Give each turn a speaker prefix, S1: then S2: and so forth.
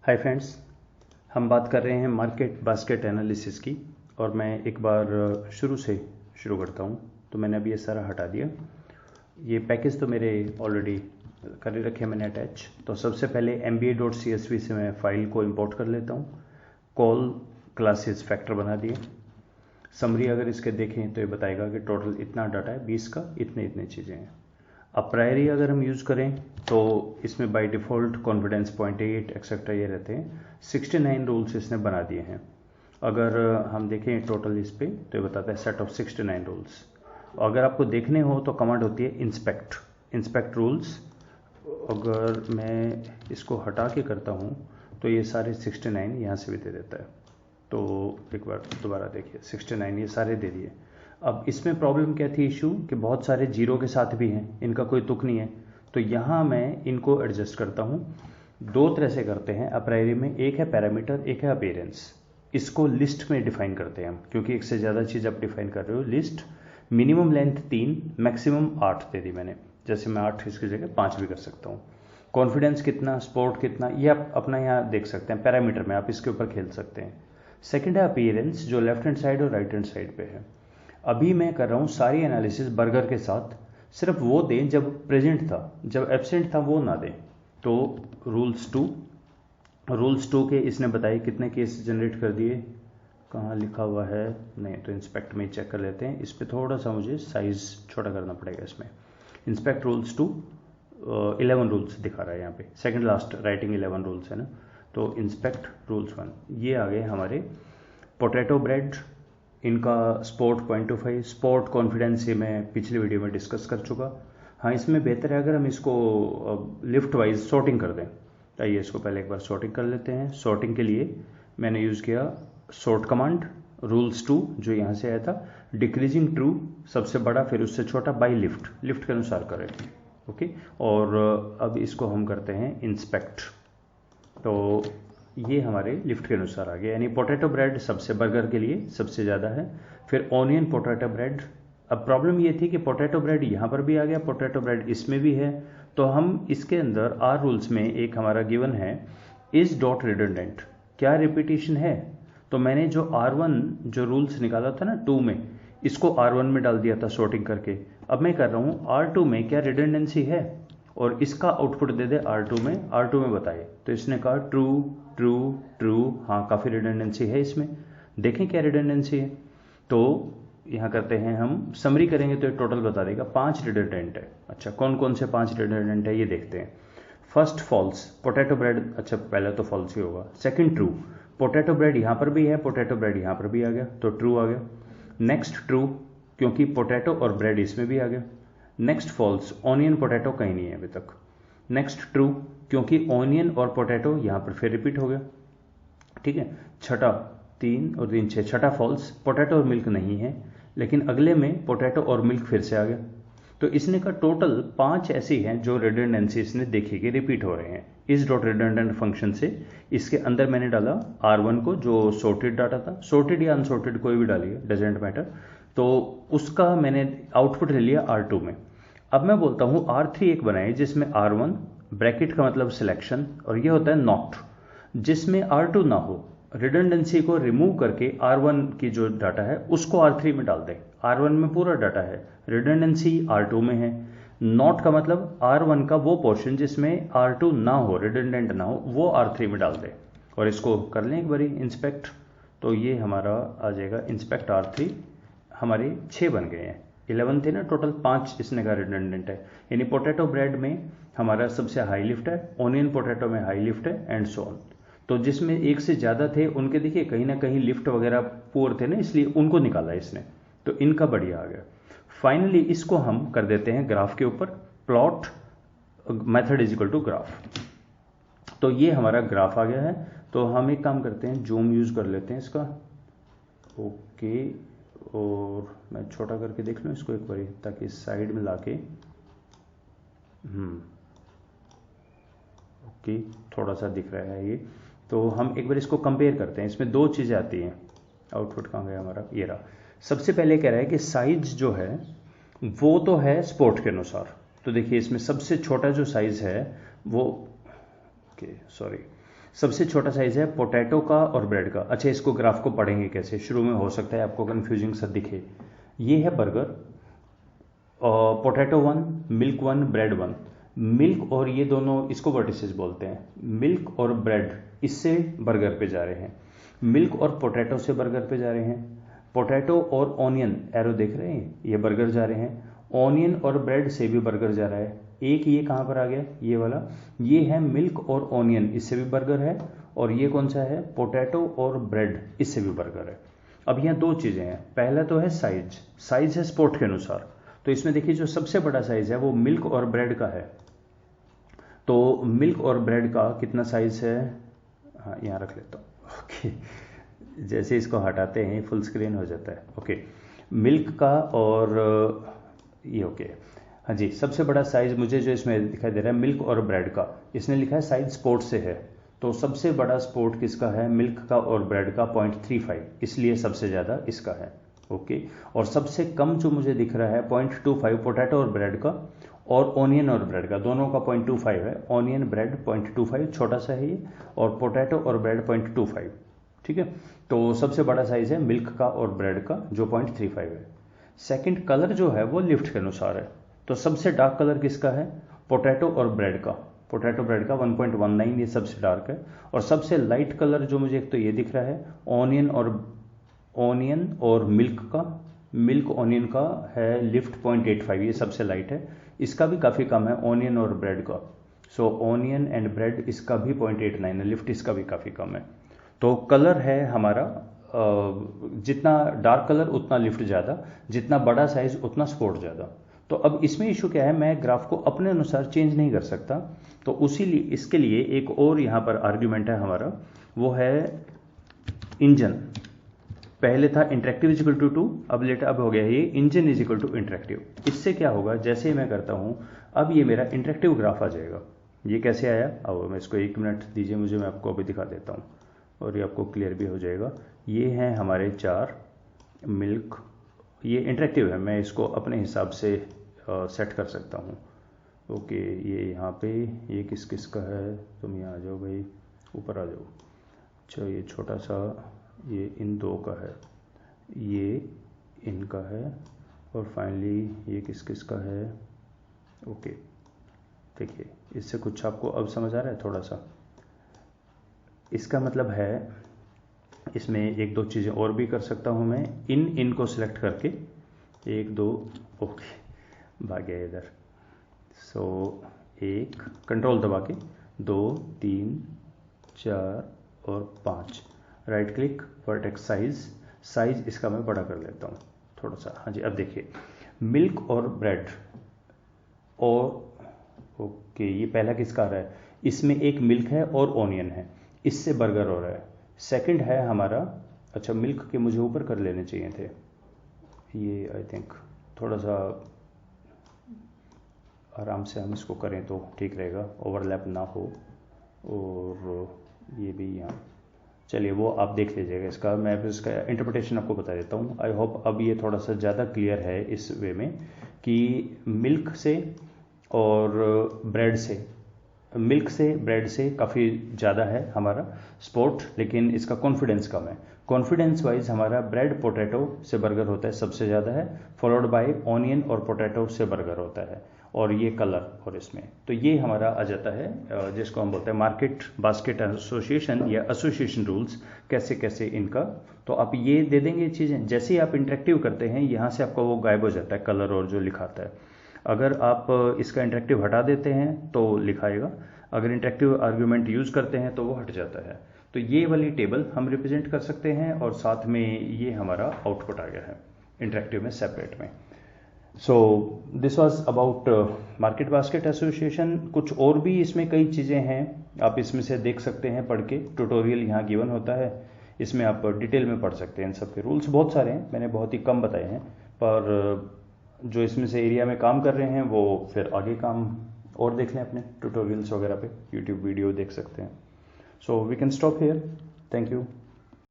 S1: Hi friends, हम बात कर रहे हैं मार्केट बास्केट एनालिसिस की। और मैं एक बार शुरू से शुरू करता हूं। तो मैंने अभी ये सारा हटा दिया। ये पैकेज तो मेरे ऑलरेडी कर रखे हैं मैंने अटैच। तो सबसे पहले mba.csv से मैं फाइल को इंपोर्ट कर लेता हूं। कॉल क्लासेस फैक्टर बना दिए। समरी अगर इसके देखें तो ये बताएगा कि टोटल इतना डाटा है 20 का, इतने इतने चीज़ें हैं। अब प्रायरी अगर हम यूज़ करें तो इसमें बाय डिफ़ॉल्ट कॉन्फिडेंस 0.8 एक्सेट्रा ये रहते हैं। 69 रूल्स इसने बना दिए हैं। अगर हम देखें टोटल इस पे तो ये बताता है सेट ऑफ 69 रूल्स। अगर आपको देखने हो तो कमांड होती है इंस्पेक्ट रूल्स। अगर मैं इसको हटा के करता हूँ तो ये सारे 69 यहाँ से भी दे देता है। तो एक बार दोबारा देखिए, 69 ये सारे दे दिए। अब इसमें प्रॉब्लम क्या थी इशू कि बहुत सारे जीरो के साथ भी हैं, इनका कोई तुक नहीं है। तो यहाँ मैं इनको एडजस्ट करता हूँ। दो तरह से करते हैं अप्रायरी में, एक है पैरामीटर, एक है अपीयरेंस। इसको लिस्ट में डिफाइन करते हैं हम, क्योंकि एक से ज़्यादा चीज़ आप डिफाइन कर रहे हो। लिस्ट मिनिमम लेंथ 3, मैक्सिमम 8 दे दी मैंने। जैसे मैं 8 इसकी जगह 5 भी कर सकता हूँ। कॉन्फिडेंस कितना, स्पोर्ट कितना, ये आप अपना यहाँ देख सकते हैं। पैरामीटर में आप इसके ऊपर खेल सकते हैं। सेकंड है अपीयरेंस, जो लेफ्ट हैंड साइड और राइट हैंड साइड पे है। अभी मैं कर रहा हूँ सारी एनालिसिस बर्गर के साथ। सिर्फ वो दें जब प्रेजेंट था, जब एब्सेंट था वो ना दें। तो रूल्स टू के इसने बताए कितने केस जनरेट कर दिए। कहाँ लिखा हुआ है, नहीं तो इंस्पेक्ट में चेक कर लेते हैं। इस पर थोड़ा सा मुझे साइज़ छोटा करना पड़ेगा। इसमें इंस्पेक्ट रूल्स टू 11 रूल्स दिखा रहा है यहाँ पे। सेकंड लास्ट राइटिंग 11 रूल्स है ना। तो इंस्पेक्ट रूल्स 1 ये आ गए हमारे। पोटैटो ब्रेड, इनका स्पोर्ट 0.25। स्पोर्ट कॉन्फिडेंस ये मैं पिछले वीडियो में डिस्कस कर चुका। हाँ, इसमें बेहतर है अगर हम इसको लिफ्ट वाइज सॉर्टिंग कर दें। आइए इसको पहले एक बार सॉर्टिंग कर लेते हैं। सॉर्टिंग के लिए मैंने यूज़ किया सॉर्ट कमांड। रूल्स 2 जो यहाँ से आया था, डिक्रीजिंग ट्रू सबसे बड़ा, फिर उससे छोटा, बाई लिफ्ट के अनुसार करें। ओके। और अब इसको हम करते हैं इंस्पेक्ट। तो ये हमारे लिफ्ट के अनुसार आ गया। यानी पोटैटो ब्रेड सबसे बर्गर के लिए सबसे ज़्यादा है। फिर ऑनियन पोटैटो ब्रेड। अब प्रॉब्लम ये थी कि पोटैटो ब्रेड यहाँ पर भी आ गया, पोटैटो ब्रेड इसमें भी है। तो हम इसके अंदर आर रूल्स में एक हमारा गिवन है इज डॉट रिडंडेंट, क्या रिपीटिशन है। तो मैंने जो R1 जो रूल्स निकाला था ना 2 में, इसको R1 में डाल दिया था सॉर्टिंग करके। अब मैं कर रहा हूँ R2 में क्या रिडंडेंसी है, और इसका आउटपुट दे दे R2 में बताए। तो इसने कहा ट्रू ट्रू ट्रू। हाँ, काफ़ी रिडंडेंसी है इसमें। देखें क्या रिडंडेंसी है। तो यहाँ करते हैं हम, समरी करेंगे तो ये टोटल बता देगा। 5 रिडंडेंट है। अच्छा, कौन कौन से 5 रिडंडेंट है ये देखते हैं। फर्स्ट फॉल्स, पोटैटो ब्रेड, अच्छा पहले तो फॉल्स ही होगा। सेकंड ट्रू, पोटैटो ब्रेड यहाँ पर भी है, पोटैटो ब्रेड यहाँ पर भी आ गया, तो ट्रू आ गया। नेक्स्ट ट्रू, क्योंकि पोटैटो और ब्रेड इसमें भी आ गया। नेक्स्ट फॉल्स, ऑनियन पोटैटो कहीं नहीं है अभी तक। नेक्स्ट ट्रू, क्योंकि ऑनियन और पोटैटो यहाँ पर फिर रिपीट हो गया। ठीक है। छठा, 3 और 3 6, छठा फॉल्स, पोटैटो और मिल्क नहीं है, लेकिन अगले में पोटैटो और मिल्क फिर से आ गया। तो इसने का टोटल 5 ऐसी हैं जो रिडंडेंसी इसने देखी कि रिपीट हो रहे हैं। इस डॉट रिडंडेंट फंक्शन से इसके अंदर मैंने डाला R1 को, जो सॉर्टेड डाटा था। सॉर्टेड या अनसॉर्टेड कोई भी डालिए, डजेंट मैटर। तो उसका मैंने आउटपुट ले लिया R2 में। अब मैं बोलता हूँ R3 एक बनाए जिसमें R1 ब्रैकेट का मतलब सिलेक्शन, और ये होता है नॉट, जिसमें R2 ना हो। रिडंडेंसी को रिमूव करके R1 की जो डाटा है उसको R3 में डाल दें। R1 में पूरा डाटा है, रिडंडेंसी R2 में है। नॉट का मतलब R1 का वो पोर्शन जिसमें R2 ना हो, रिडंडेंट ना हो, वो R3 में डाल दें। और इसको कर लें एक बारी इंस्पेक्ट। तो ये हमारा आ जाएगा इंस्पेक्ट R3। हमारे 6 बन गए हैं। 11 थे ना टोटल, 5 इसने का रिडंडेंट है। यानी पोटैटो ब्रेड में हमारा सबसे हाई लिफ्ट है, ऑनियन पोटैटो में हाई लिफ्ट है, एंड सो ऑन। तो जिसमें एक से ज़्यादा थे उनके देखिए कहीं ना कहीं लिफ्ट वगैरह पुअर थे ना, इसलिए उनको निकाला इसने। तो इनका बढ़िया आ गया। फाइनली इसको हम कर देते हैं ग्राफ के ऊपर। Plot method is equal to graph. तो ये हमारा ग्राफ आ गया है। तो हम एक काम करते हैं, जूम यूज़ कर लेते हैं इसका। ओके, और मैं छोटा करके देख लूँ इसको एक बार, ताकि साइड में लाके ओके थोड़ा सा दिख रहा है ये। तो हम एक बार इसको कंपेयर करते हैं। इसमें 2 चीज़ें आती हैं। आउटपुट कहाँ गया हमारा, ये रहा। सबसे पहले कह रहा है कि साइज जो है वो तो है स्पोर्ट के अनुसार। तो देखिए इसमें सबसे छोटा जो साइज़ है वो, ओके सॉरी, सबसे छोटा साइज है पोटैटो का और ब्रेड का। अच्छा, इसको ग्राफ को पढ़ेंगे कैसे, शुरू में हो सकता है आपको कंफ्यूजिंग सा दिखे। ये है burger, potato 1, milk 1, bread 1। Milk और ये दोनों, इसको वर्टिसेस बोलते हैं। मिल्क और ब्रेड इससे बर्गर पे जा रहे हैं, मिल्क और पोटैटो से बर्गर पे जा रहे हैं। पोटैटो और ऑनियन, एरो देख रहे हैं, ये बर्गर जा रहे हैं। ऑनियन और ब्रेड से भी बर्गर जा रहा है। एक ये कहाँ पर आ गया, ये वाला, ये है मिल्क और ऑनियन, इससे भी बर्गर है। और ये कौन सा है, पोटैटो और ब्रेड, इससे भी बर्गर है। अब यहाँ दो चीज़ें हैं, पहला तो है साइज, साइज है स्पोर्ट के अनुसार। तो इसमें देखिए जो सबसे बड़ा साइज है वो मिल्क और ब्रेड का है। तो मिल्क और ब्रेड का कितना साइज है, हाँ यहाँ रख लेता हूँ, ओके। जैसे इसको हटाते हैं फुल स्क्रीन हो जाता है, ओके। मिल्क का और ये ओके, हाँ जी। सबसे बड़ा साइज मुझे जो इसमें दिखाई दे रहा है मिल्क और ब्रेड का, इसने लिखा है साइज स्पोर्ट से है। तो सबसे बड़ा स्पोर्ट किसका है, मिल्क का और ब्रेड का 0.35, इसलिए सबसे ज़्यादा इसका है, ओके। और सबसे कम जो मुझे दिख रहा है 0.25 पोटैटो और ब्रेड का, और ऑनियन और ब्रेड का, दोनों का 0.25 है। ऑनियन ब्रेड 0.25, छोटा सा है ये, और पोटैटो और ब्रेड 0.25, ठीक है। तो सबसे बड़ा साइज है मिल्क का और ब्रेड का जो 0.35 है। सेकंड कलर जो है वो लिफ्ट के अनुसार है। तो सबसे डार्क कलर किसका है, पोटैटो और ब्रेड का, पोटैटो ब्रेड का 1.19, ये सबसे डार्क है। और सबसे लाइट कलर जो मुझे एक तो ये दिख रहा है ऑनियन और मिल्क का, मिल्क ऑनियन का है लिफ्ट 0.85, ये सबसे लाइट है। इसका भी काफ़ी कम है ऑनियन और ब्रेड का। सो ऑनियन एंड ब्रेड इसका भी 0.89 है, लिफ्ट इसका भी काफ़ी कम है। तो कलर है हमारा, जितना डार्क कलर उतना लिफ्ट ज़्यादा, जितना बड़ा साइज उतना स्पोर्ट ज़्यादा। तो अब इसमें इशू क्या है, मैं ग्राफ को अपने अनुसार चेंज नहीं कर सकता। तो उसी इसके लिए एक और यहाँ पर आर्ग्यूमेंट है हमारा, वो है इंजन। पहले था इंटरेक्टिव इज इक्वल टू 2, अब हो गया ये engine is equal to interactive. इससे क्या होगा, जैसे मैं करता हूँ अब ये मेरा इंटरेक्टिव ग्राफ आ जाएगा। ये कैसे आया, अब मैं इसको 1 मिनट दीजिए मुझे, मैं आपको अभी दिखा देता हूँ और ये आपको क्लियर भी हो जाएगा। ये हैं हमारे 4 मिल्क, ये इंटरेक्टिव है, मैं इसको अपने हिसाब से सेट कर सकता हूँ, ओके। ये यहाँ पे ये किस किस का है, तुम यहाँ आ जाओ भाई, ऊपर आ जाओ। अच्छा, ये छोटा सा, ये इन 2 का है, ये इनका है, और फाइनली ये किस किस का है, ओके। देखिए इससे कुछ आपको अब समझ आ रहा है थोड़ा सा। इसका मतलब है इसमें 1-2 चीज़ें और भी कर सकता हूँ मैं, इन को सिलेक्ट करके 1-2, ओके, भाग गया इधर। सो 1 कंट्रोल दबा के 2, 3, 4 और 5, राइट क्लिक, वर्टेक्स साइज इसका मैं बड़ा कर लेता हूँ थोड़ा सा, हाँ जी। अब देखिए मिल्क और ब्रेड, और ओके, ये पहला किसका आ रहा है, इसमें एक मिल्क है और ऑनियन है, इससे बर्गर हो रहा है। सेकंड है हमारा, अच्छा मिल्क के मुझे ऊपर कर लेने चाहिए थे, ये आई थिंक थोड़ा सा आराम से हम इसको करें तो ठीक रहेगा, ओवरलैप ना हो। और ये भी यहाँ, चलिए वो आप देख लीजिएगा इसका, मैं भी इसका इंटरप्रिटेशन आपको बता देता हूँ। आई होप अब ये थोड़ा सा ज़्यादा क्लियर है इस वे में कि मिल्क से और ब्रेड से, मिल्क से ब्रेड से काफ़ी ज़्यादा है हमारा स्पोर्ट, लेकिन इसका कॉन्फिडेंस कम है। कॉन्फिडेंस वाइज हमारा ब्रेड पोटैटो से बर्गर होता है सबसे ज़्यादा है, फॉलोड बाय ऑनियन और पोटैटो से बर्गर होता है, और ये कलर और इसमें। तो ये हमारा आ जाता है जिसको हम बोलते हैं मार्केट बास्केट एसोसिएशन या एसोसिएशन रूल्स, कैसे कैसे इनका। तो आप ये दे देंगे चीज़ें, जैसे ही आप इंटरेक्टिव करते हैं यहाँ से आपका वो गायब हो जाता है कलर और जो लिखाता है। अगर आप इसका इंटरेक्टिव हटा देते हैं तो लिखाएगा, अगर इंटरेक्टिव आर्ग्यूमेंट यूज़ करते हैं तो वो हट जाता है। तो ये वाली टेबल हम रिप्रेजेंट कर सकते हैं, और साथ में ये हमारा आउटपुट आ गया है इंटरेक्टिव में सेपरेट में। So this was about market basket association. कुछ और भी इसमें कई चीज़ें हैं, आप इसमें से देख सकते हैं पढ़ के, ट्यूटोरियल यहाँ गिवन होता है, इसमें आप डिटेल में पढ़ सकते हैं। इन सब के रूल्स बहुत सारे हैं, मैंने बहुत ही कम बताए हैं, पर जो इसमें से एरिया में काम कर रहे हैं वो फिर आगे काम और देख लें, अपने ट्यूटोरियल्स वगैरह पे यूट्यूब वीडियो देख सकते हैं। So we can stop here, thank you.